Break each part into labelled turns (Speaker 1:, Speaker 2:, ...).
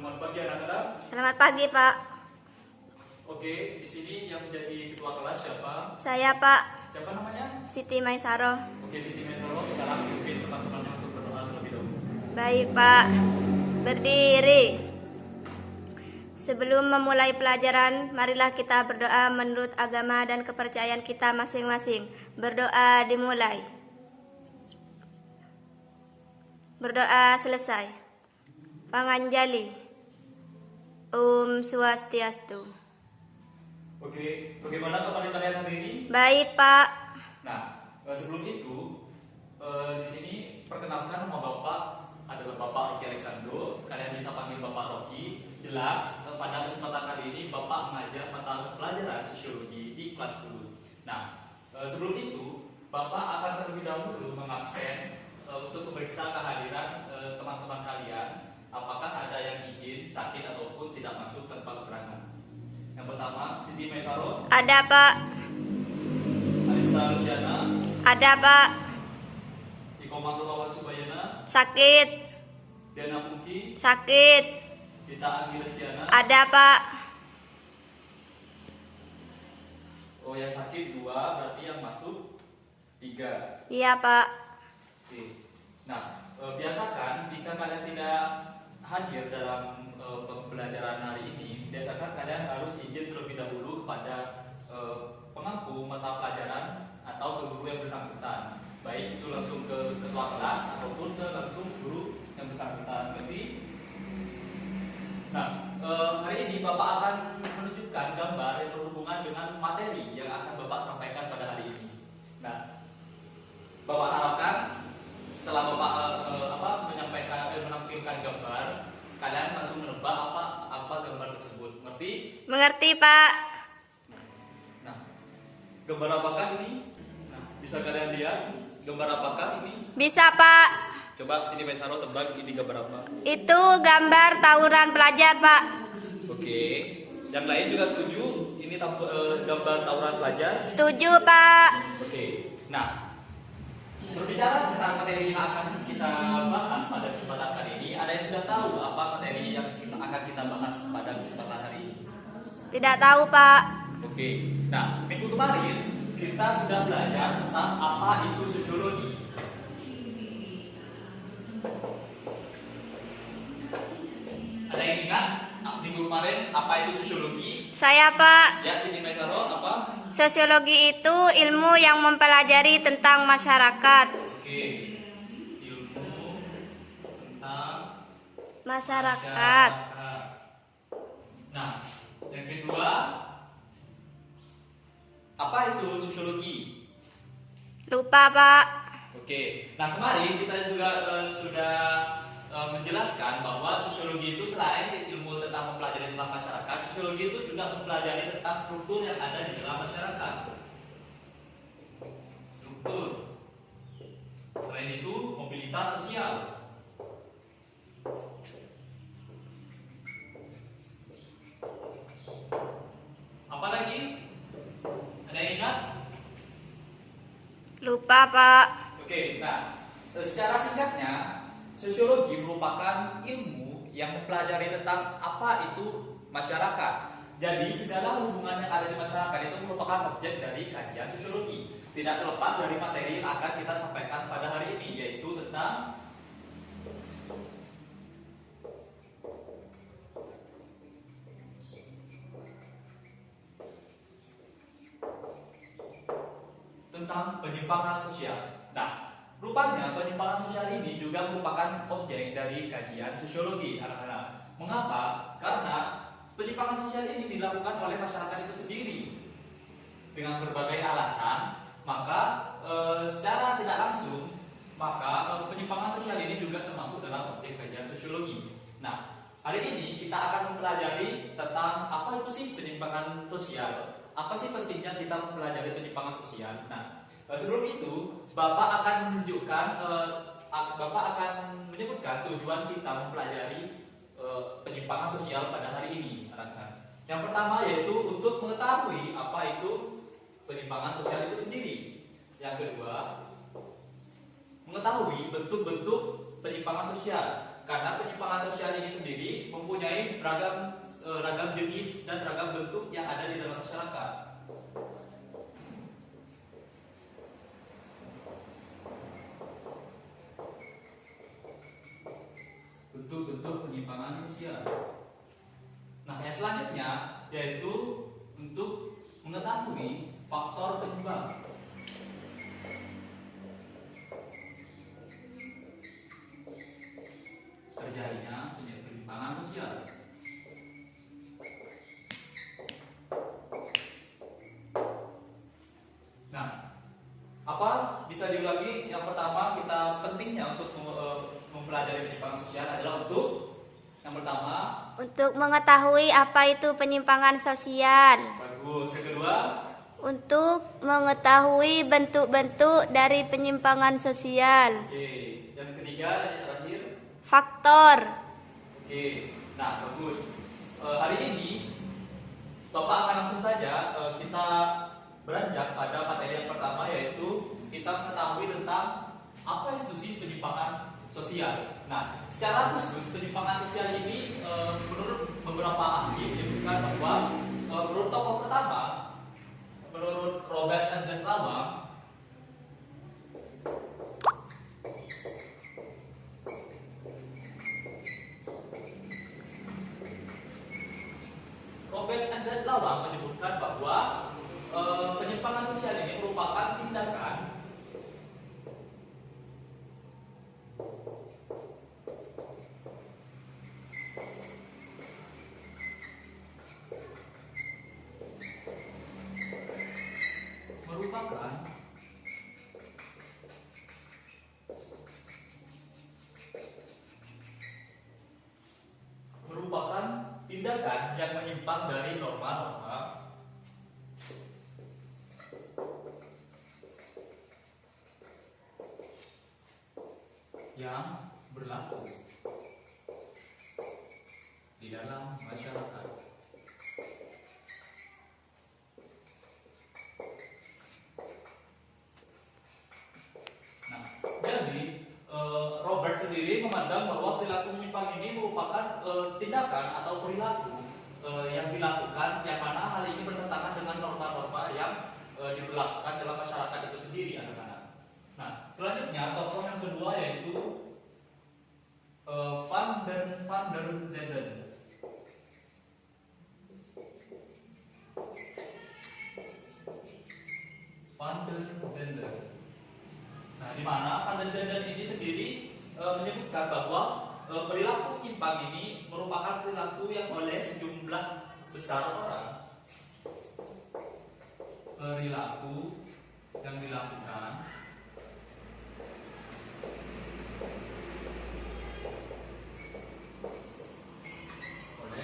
Speaker 1: Selamat pagi anak-anak.
Speaker 2: Selamat pagi, Pak.
Speaker 1: Oke, di sini yang menjadi ketua kelas siapa?
Speaker 2: Saya, Pak.
Speaker 1: Siapa namanya?
Speaker 2: Siti Maisaro.
Speaker 1: Oke, Siti Mesoro. Sekarang pimpin teman-temannya untuk berdoa terlebih dahulu.
Speaker 2: Baik, Pak. Berdiri. Sebelum memulai pelajaran, marilah kita berdoa menurut agama dan kepercayaan kita masing-masing. Berdoa dimulai. Berdoa selesai. Panganjali. Om Swastiastu.
Speaker 1: Oke, bagaimana kemarin kalian hari ini?
Speaker 2: Baik, Pak.
Speaker 1: Nah, sebelum itu, di sini perkenalkan nama Bapak adalah Bapak Rocky Alexandro. Kalian bisa panggil Bapak Rocky. Jelas, pada kesempatan kali ini Bapak mengajar mata pelajaran sosiologi di kelas 10. Nah, sebelum itu, Bapak akan terlebih dahulu mengabsen untuk memeriksa kehadiran teman-teman kalian. Apakah ada yang izin, sakit, ataupun tidak masuk tanpa keterangan. Yang pertama, Siti Maisaro.
Speaker 2: Ada, Pak.
Speaker 1: Arista Luciana.
Speaker 2: Ada, Pak.
Speaker 1: Iko Mangrukawan Subayana.
Speaker 2: Sakit.
Speaker 1: Diana Pungki.
Speaker 2: Sakit.
Speaker 1: Kita Anggi Lestiana.
Speaker 2: Ada, Pak.
Speaker 1: Oh, yang sakit 2, berarti yang masuk 3.
Speaker 2: Iya, Pak.
Speaker 1: Oke. Nah, biasakan jika kalian tidak hadir dalam pembelajaran hari ini, biasakan kalian harus izin terlebih dahulu kepada pengampu mata pelajaran atau ke guru yang bersangkutan. Baik itu langsung ke ketua kelas ataupun ke langsung guru yang bersangkutan. Berarti, nah, hari ini Bapak akan menunjukkan gambar yang berhubungan dengan materi yang akan Bapak sampaikan pada hari ini. Nah, Bapak harapkan setelah Bapak menampilkan gambar, kalian langsung menebak apa gambar tersebut. Ngerti?
Speaker 2: Mengerti, Pak.
Speaker 1: Nah, gambar apakah ini? Nah, bisa kalian lihat gambar apakah ini?
Speaker 2: Bisa, Pak.
Speaker 1: Coba sini Maisaro tebak ini gambar apa?
Speaker 2: Itu gambar tawuran pelajar, Pak.
Speaker 1: Oke. Yang lain juga setuju? Ini gambar tawuran pelajar?
Speaker 2: Setuju, Pak.
Speaker 1: Oke. Nah, berbicara tentang materi yang akan kita bahas pada kesempatan kali ini, ada yang sudah tahu apa materi yang akan kita bahas pada kesempatan hari ini?
Speaker 2: Tidak tahu, Pak.
Speaker 1: Oke. Nah, minggu kemarin kita sudah belajar tentang apa itu sosiologi. Ada yang ingat minggu kemarin apa itu sosiologi?
Speaker 2: Saya, Pak.
Speaker 1: Ya, Siti Maisaro apa?
Speaker 2: Sosiologi itu ilmu yang mempelajari tentang masyarakat.
Speaker 1: Oke. Ilmu tentang
Speaker 2: Masyarakat.
Speaker 1: Nah, yang kedua, apa itu sosiologi?
Speaker 2: Lupa, Pak.
Speaker 1: Oke. Nah, kemarin kita juga sudah menjelaskan bahwa sosiologi itu selain ilmu tentang mempelajari tentang masyarakat, sosiologi itu juga mempelajari tentang struktur yang ada di dalam masyarakat. Struktur. Selain itu, mobilitas sosial. Apa lagi? Ada yang ingat?
Speaker 2: Lupa, Pak.
Speaker 1: Oke, nah, secara singkatnya, sosiologi merupakan ilmu yang mempelajari tentang apa itu masyarakat. Jadi, segala hubungan yang ada di masyarakat itu merupakan objek dari kajian sosiologi. Tidak terlepas dari materi yang akan kita sampaikan pada hari ini, yaitu tentang penyimpangan sosial. Nah, rupanya penyimpangan sosial ini juga merupakan objek dari kajian sosiologi, anak-anak. Mengapa? Karena penyimpangan sosial ini dilakukan oleh masyarakat itu sendiri dengan berbagai alasan. Maka secara tidak langsung, maka penyimpangan sosial ini juga termasuk dalam objek kajian sosiologi. Nah, hari ini kita akan mempelajari tentang apa itu sih penyimpangan sosial. Apa sih pentingnya kita mempelajari penyimpangan sosial? Nah, sebelum itu, Bapak akan menyebutkan tujuan kita mempelajari penyimpangan sosial pada hari ini, anak-anak. Yang pertama yaitu untuk mengetahui apa itu penyimpangan sosial itu sendiri. Yang kedua, mengetahui bentuk-bentuk penyimpangan sosial. karena penyimpangan sosial ini sendiri mempunyai ragam jenis dan ragam bentuk yang ada di dalam masyarakat. Bentuk-bentuk penyimpangan sosial. Nah, yang selanjutnya yaitu untuk mengetahui faktor penyebab. Terjadinya penyimpangan sosial. Nah, apa bisa diulangi? Yang pertama, kita pentingnya untuk mempelajari penyimpangan sosial adalah untuk yang pertama
Speaker 2: untuk mengetahui apa itu penyimpangan sosial.
Speaker 1: bagus. Yang kedua
Speaker 2: Untuk mengetahui bentuk-bentuk dari penyimpangan sosial.
Speaker 1: oke. Yang ketiga dan yang terakhir
Speaker 2: Faktor.
Speaker 1: oke. Nah, bagus. Hari ini Bapak akan langsung saja kita beranjak pada materi yang pertama, yaitu kita mengetahui tentang apa institusi penyimpangan sosial. Nah, secara khusus penyimpangan sosial ini menurut beberapa ahli menyebutkan bahwa menurut tokoh pertama, menurut Robert Anzen Lawang, menyebutkan bahwa penyimpangan sosial ini merupakan tindakan tindakan yang menyimpang dari norma-norma yang berlaku di dalam masyarakat. Nah, jadi Robert sendiri memandang bahwa perilaku menyimpang ini merupakan tindakan atau perilaku yang dilakukan yang mana hal ini bertentangan dengan norma-norma yang diberlakukan dalam masyarakat itu sendiri, anak-anak. Nah, selanjutnya tokoh yang kedua yaitu Van der Zenden. Van der Zenden. Nah, di mana Van der Zenden ini sendiri menyebutkan bahwa perilaku menyimpang ini merupakan perilaku yang oleh sejumlah besar orang, perilaku yang dilakukan oleh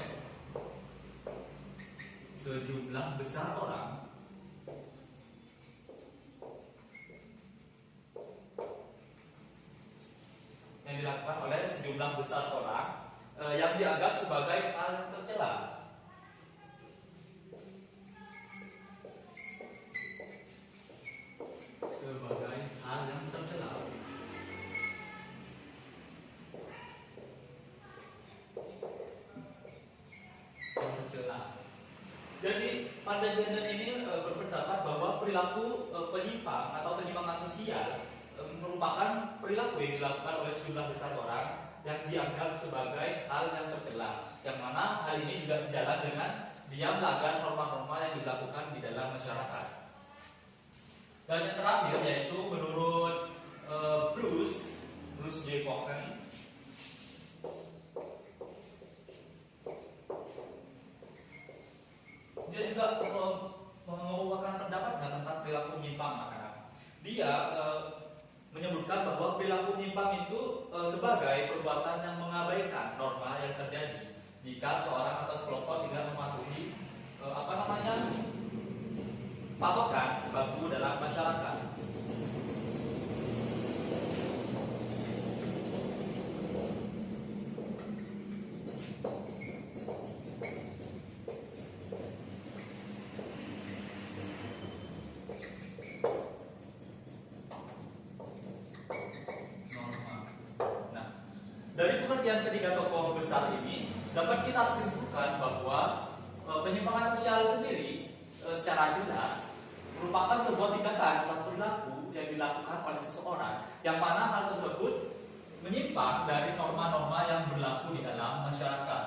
Speaker 1: sejumlah besar orang yang dianggap sebagai hal yang tercela. Sebagai hal yang tercela. Jadi Van der Zenden ini berpendapat bahwa perilaku penyimpang atau penyimpangan sosial merupakan perilaku yang dilakukan oleh sejumlah besar orang yang dianggap sebagai hal yang tercela, yang mana hal ini juga sejalan dengan dia melanggar norma-norma yang dilakukan di dalam masyarakat. Dan yang terakhir yaitu menurut Bruce J. Cohen, dia juga mengemukakan pendapatnya tentang perilaku menyimpang. Dia menyebutkan bahwa perilaku menyimpang itu sebagai perbuatan yang mengabaikan norma yang terjadi jika seorang atau sekelompok tidak mematuhi patokan baku dalam masyarakat. Dari pengertian pengertian ketiga tokoh besar ini dapat kita simpulkan bahwa penyimpangan sosial sendiri secara jelas merupakan sebuah tindakan atau perilaku yang dilakukan oleh seseorang yang mana hal tersebut menyimpang dari norma-norma yang berlaku di dalam masyarakat.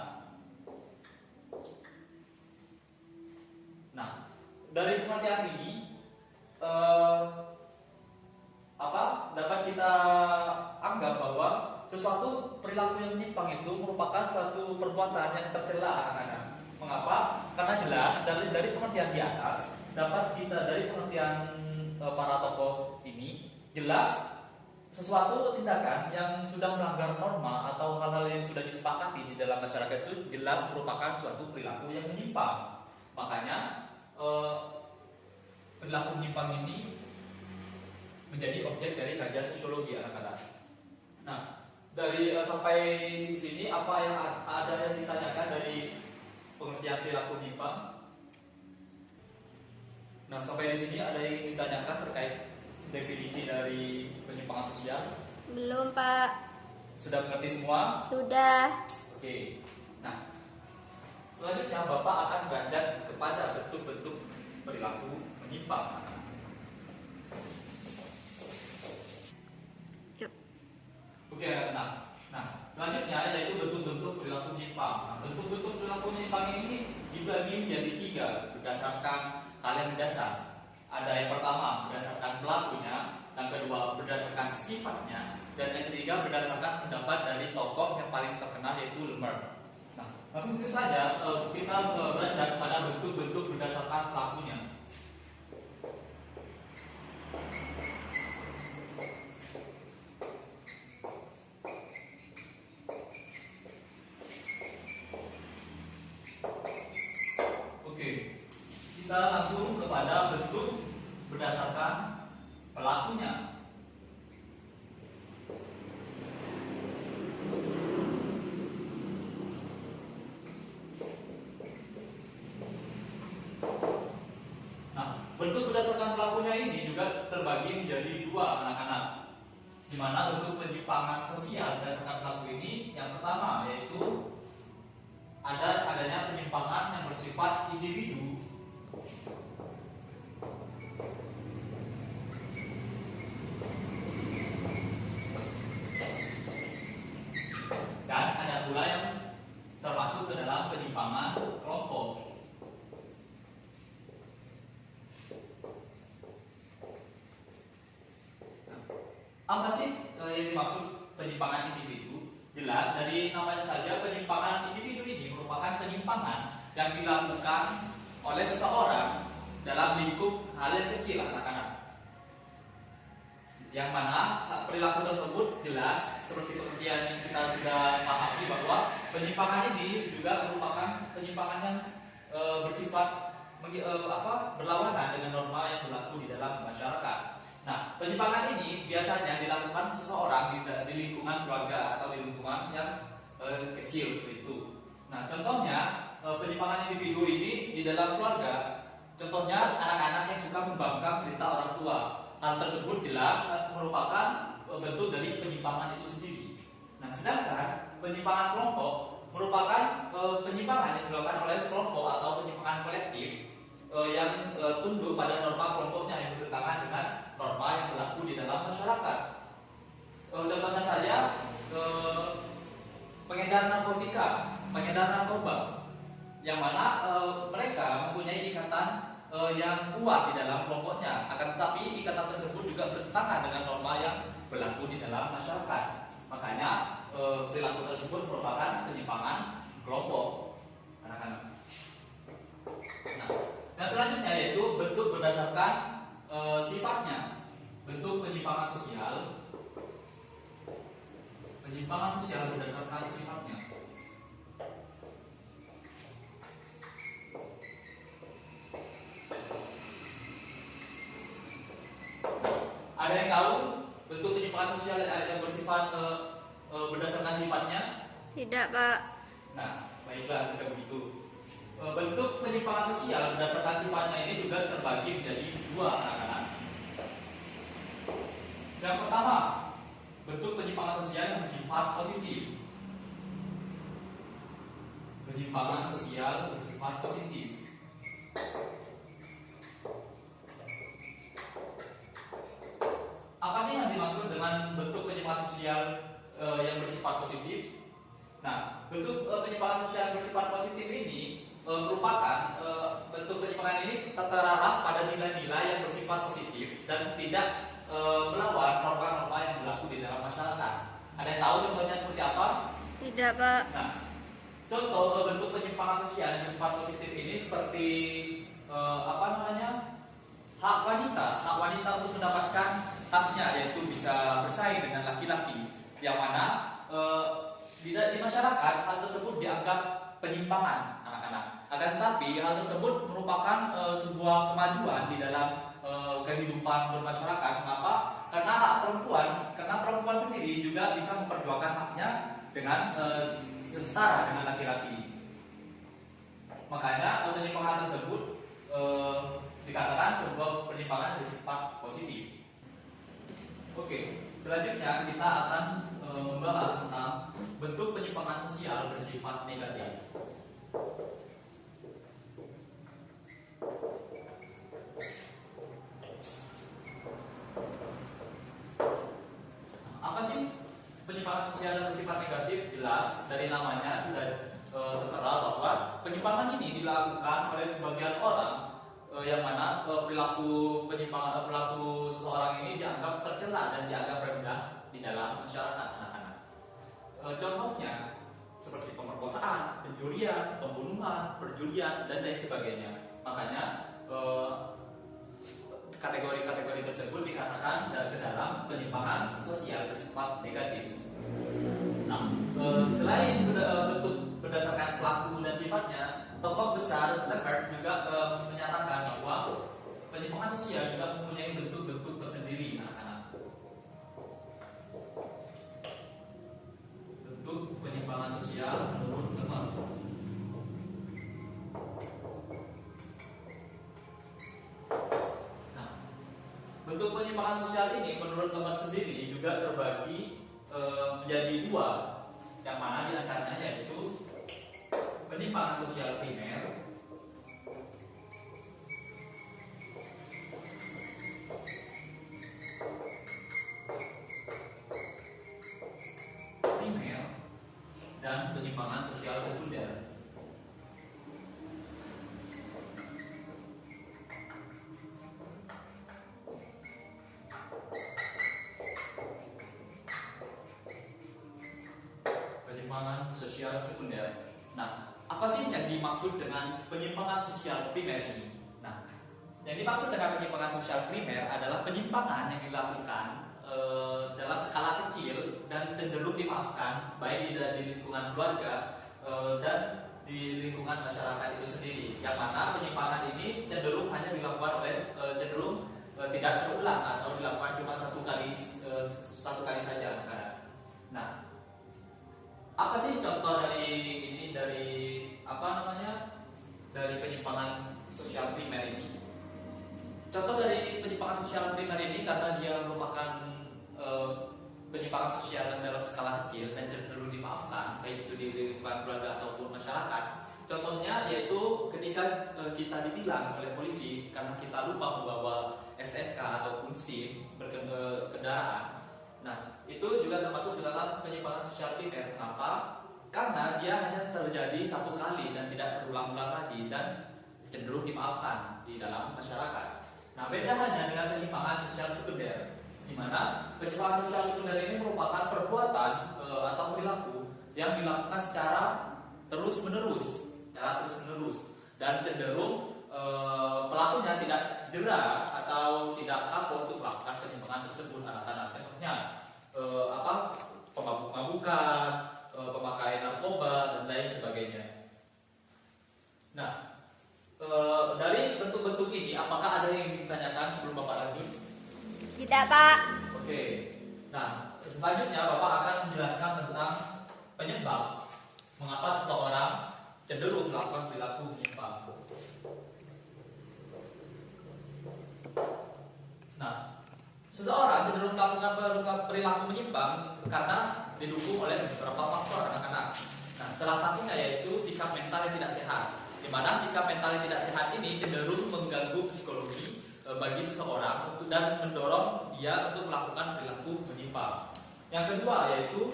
Speaker 1: Nah, dari pengertian ini dapat kita anggap bahwa sesuatu perilaku yang menyimpang itu merupakan suatu perbuatan yang tercela anak-anak. Mengapa? Karena jelas dari pengertian di atas dapat kita dari pengertian para tokoh ini jelas sesuatu tindakan yang sudah melanggar norma atau hal-hal yang sudah disepakati di dalam masyarakat itu jelas merupakan suatu perilaku yang menyimpang. Makanya perilaku menyimpang ini menjadi objek dari kajian sosiologi anak-anak. Nah, dari sampai di sini apa yang ada yang ditanyakan dari pengertian perilaku menyimpang? Nah, sampai di sini ada yang ingin ditanyakan terkait definisi dari penyimpangan sosial?
Speaker 2: Belum, Pak.
Speaker 1: Sudah mengerti semua?
Speaker 2: Sudah.
Speaker 1: Oke. Nah, selanjutnya Bapak akan beranjak kepada bentuk-bentuk perilaku menyimpang.
Speaker 2: Yuk.
Speaker 1: Oke, anak-anak. Nah, selanjutnya yaitu bentuk-bentuk perilaku menyimpang. Nah, bentuk-bentuk perilaku menyimpang ini dibagi menjadi 3 berdasarkan hal yang mendasar. Ada yang pertama berdasarkan pelakunya, yang kedua berdasarkan sifatnya, dan yang ketiga berdasarkan pendapat dari tokoh yang paling terkenal yaitu Lemmer. Nah, langsung saja kita beranjak pada bentuk-bentuk berdasarkan pelakunya. Oke, kita langsung kepada bentuk berdasarkan pelakunya. Nah, bentuk berdasarkan pelakunya ini juga terbagi menjadi 2 anak-anak. Di mana bentuk penyimpangan sosial berdasarkan pelaku ini yang pertama yaitu adanya penyimpangan yang bersifat individu. Dan ada pula yang termasuk ke dalam penyimpangan kelompok. Apa sih yang dimaksud penyimpangan individu? Jelas dari namanya saja penyimpangan individu ini merupakan penyimpangan yang dilakukan oleh seseorang dalam lingkup hal yang kecil anak-anak. Yang mana perilaku tersebut jelas seperti pengertian yang kita sudah pahami bahwa penyimpangan ini juga merupakan penyimpangan yang bersifat berlawanan dengan norma yang berlaku di dalam masyarakat. Nah, penyimpangan ini biasanya dilakukan seseorang di lingkungan keluarga atau di lingkungan yang kecil seperti itu. Nah, contohnya penyimpangan individu ini di dalam keluarga, contohnya anak-anak yang suka membangkang perintah orang tua. Hal tersebut jelas merupakan bentuk dari penyimpangan itu sendiri. Nah, sedangkan penyimpangan kelompok merupakan penyimpangan yang dilakukan oleh sekelompok atau penyimpangan kolektif yang tunduk pada norma kelompoknya yang bertentangan dengan norma yang berlaku di dalam masyarakat. Contohnya saja pengedar narkotika, pengedar narkoba, yang mana mereka mempunyai ikatan yang kuat di dalam kelompoknya. Akan tetapi ikatan tersebut juga bertentangan dengan norma yang berlaku di dalam masyarakat. Makanya perilaku tersebut merupakan penyimpangan kelompok anak-anak. Nah, yang selanjutnya yaitu bentuk berdasarkan sifatnya. Bentuk penyimpangan sosial. Penyimpangan sosial berdasarkan sifatnya. Ada yang tahu bentuk penyimpangan sosial yang bersifat berdasarkan sifatnya?
Speaker 2: Tidak, Pak.
Speaker 1: Nah, baiklah jika begitu. Bentuk penyimpangan sosial berdasarkan sifatnya ini juga terbagi menjadi 2 anak-anak. Yang pertama, bentuk penyimpangan sosial yang bersifat positif. penyimpangan sosial bersifat positif. Apa sih yang dimaksud dengan bentuk penyimpangan sosial yang bersifat positif? Nah, bentuk penyimpangan sosial bersifat positif ini merupakan bentuk penyimpangan ini terarah pada nilai-nilai yang bersifat positif dan tidak melawan norma-norma yang berlaku di dalam masyarakat. Ada yang tahu contohnya seperti apa?
Speaker 2: Tidak, Pak.
Speaker 1: Nah, contoh bentuk penyimpangan sosial yang bersifat positif ini seperti hak wanita untuk mendapatkan haknya, yaitu bisa bersaing dengan laki-laki, yang mana di masyarakat hal tersebut dianggap penyimpangan anak-anak. Akan tetapi hal tersebut merupakan sebuah kemajuan di dalam kehidupan bermasyarakat. Mengapa? Karena perempuan sendiri juga bisa memperjuangkan haknya dengan setara dengan laki-laki. Makanya penyimpangan tersebut dikatakan sebuah penyimpangan bersifat positif. Oke, selanjutnya kita akan membahas tentang bentuk penyimpangan sosial bersifat negatif. Apa sih penyimpangan sosial yang bersifat negatif? Jelas dari namanya sudah tertera bahwa penyimpangan ini dilakukan oleh sebagian orang yang mana perilaku seseorang ini dianggap tercela dan dianggap rendah di dalam masyarakat anak-anak. Contohnya seperti pemerkosaan, pencurian, pembunuhan, perjudian, dan lain sebagainya. Makanya kategori-kategori tersebut dikatakan ke dalam penyimpangan sosial bersifat negatif. Nah, selain bentuk berdasarkan pelaku dan sifatnya, tokoh besar Lambert juga menyatakan bahwa penyimpangan sosial juga mempunyai bentuk-bentuk tersendiri, anak-anak. Bentuk penyimpangan sosial menurut Lambert. Nah, bentuk penyimpangan sosial ini menurut Lambert sendiri juga terbagi menjadi dua, yang mana diantaranya yaitu penyimpangan sosial primer dan penyimpangan sosial sekunder. Penyimpangan sosial sekunder. Nah, apa sih yang dimaksud dengan penyimpangan sosial primer ini? Nah, yang dimaksud dengan penyimpangan sosial primer adalah penyimpangan yang dilakukan dalam skala kecil dan cenderung dimaafkan, baik di lingkungan keluarga dan di lingkungan masyarakat itu sendiri. Yang mana penyimpangan ini cenderung hanya dilakukan oleh tidak terulang atau dilakukan cuma satu kali saja. Nah, apa sih contoh dari penyimpangan sosial primer ini? Contoh dari penyimpangan sosial primer ini karena dia merupakan penyimpangan sosial dalam skala kecil dan cenderung dimaafkan, baik itu di lingkungan keluarga ataupun masyarakat. Contohnya yaitu ketika kita ditilang oleh polisi karena kita lupa membawa STNK ataupun SIM berkendaraan. Nah, itu juga termasuk dalam penyimpangan sosial primer. Kenapa? Karena dia hanya terjadi satu kali dan tidak terulang-ulang lagi dan cenderung dimaafkan di dalam masyarakat. Nah, beda hanya dengan penyimpangan sosial sekunder, di mana penyimpangan sosial sekunder ini merupakan perbuatan atau perilaku yang dilakukan secara terus-menerus dan cenderung pelakunya tidak jera atau tidak takut untuk melakukan penyimpangan tersebut. Anak-anak contohnya pemabuk-mabukan, pemakaian narkoba dan lain sebagainya. Nah, dari bentuk-bentuk ini, apakah ada yang ditanyakan sebelum Bapak lanjut?
Speaker 2: Tidak, Pak.
Speaker 1: Oke. Nah, selanjutnya Bapak akan menjelaskan tentang penyebab mengapa seseorang cenderung melakukan perilaku menyimpang. Nah, seseorang cenderung melakukan perilaku menyimpang karena didukung oleh beberapa faktor, anak-anak. Nah, salah satunya yaitu sikap sikap mental yang tidak sehat. Di mana sikap mental yang tidak sehat ini cenderung mengganggu psikologi bagi seseorang dan mendorong dia untuk melakukan perilaku menyimpang. Yang kedua yaitu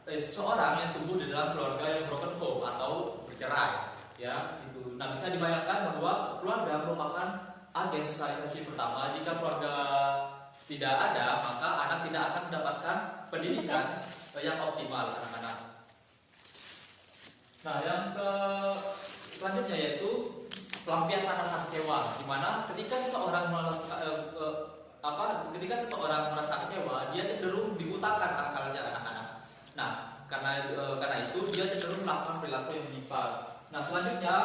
Speaker 1: seseorang yang tumbuh di dalam keluarga yang broken home atau bercerai, ya itu. Nah, bisa dibayangkan bahwa keluarga merupakan agen sosialisasi pertama. Jika keluarga tidak ada, maka anak tidak akan mendapatkan pendidikan yang optimal anak-anak. Nah, yang selanjutnya yaitu pelampiasan rasa kecewa, di mana ketika seseorang merasa kecewa, dia cenderung dibutakan akalnya anak-anak. Nah, karena itu dia cenderung melakukan perilaku yang menyimpang. Nah, selanjutnya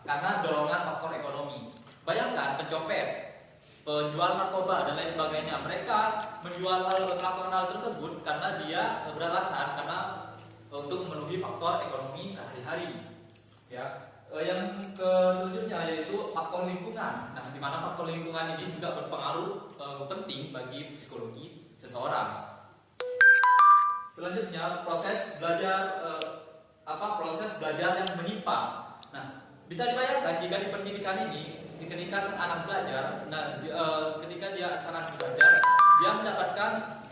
Speaker 1: karena dorongan faktor ekonomi. Bayangkan pencopet, penjual narkoba dan lain sebagainya, mereka melakukan hal tersebut karena dia beralasan karena untuk memenuhi faktor ekonomi sehari-hari. Ya. Yang selanjutnya yaitu faktor lingkungan. Nah, di mana faktor lingkungan ini juga berpengaruh penting bagi psikologi seseorang. Selanjutnya proses belajar yang menyimpang. Nah, bisa dibayangkan jika di pendidikan ini, ketika sang anak belajar, ketika dia sangat belajar, dia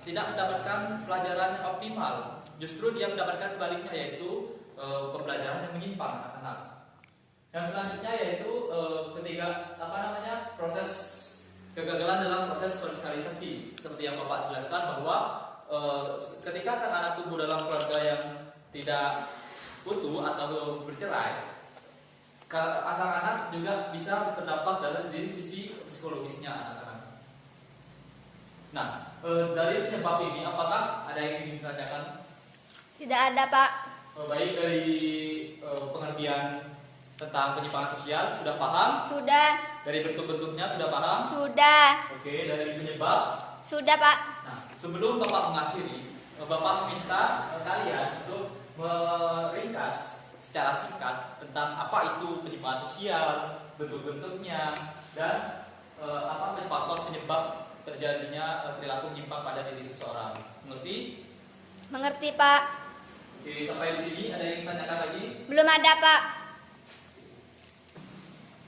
Speaker 1: tidak mendapatkan pelajaran yang optimal. Justru dia mendapatkan sebaliknya, yaitu pembelajaran yang menyimpang anak-anak. Yang selanjutnya yaitu proses kegagalan dalam proses sosialisasi. Seperti yang Bapak jelaskan bahwa ketika sang anak tumbuh dalam keluarga yang tidak utuh atau bercerai, sang anak juga bisa terdampak dari sisi psikologisnya anak-anak. Nah, dari penyebab ini apakah ada yang ingin ditanyakan?
Speaker 2: Tidak ada, Pak.
Speaker 1: Baik, dari pengertian tentang penyimpangan sosial sudah paham?
Speaker 2: Sudah.
Speaker 1: Dari bentuk-bentuknya sudah paham?
Speaker 2: Sudah.
Speaker 1: Oke, dari penyebab?
Speaker 2: Sudah, Pak.
Speaker 1: Nah, sebelum Bapak mengakhiri, Bapak meminta kalian untuk meringkas secara singkat tentang apa itu penyimpangan sosial, bentuk-bentuknya, dan faktor penyebab terjadinya perilaku menyimpang pada diri seseorang. Mengerti?
Speaker 2: Mengerti, Pak.
Speaker 1: Oke, sampai di sini ada yang ditanyakan lagi?
Speaker 2: Belum ada, Pak.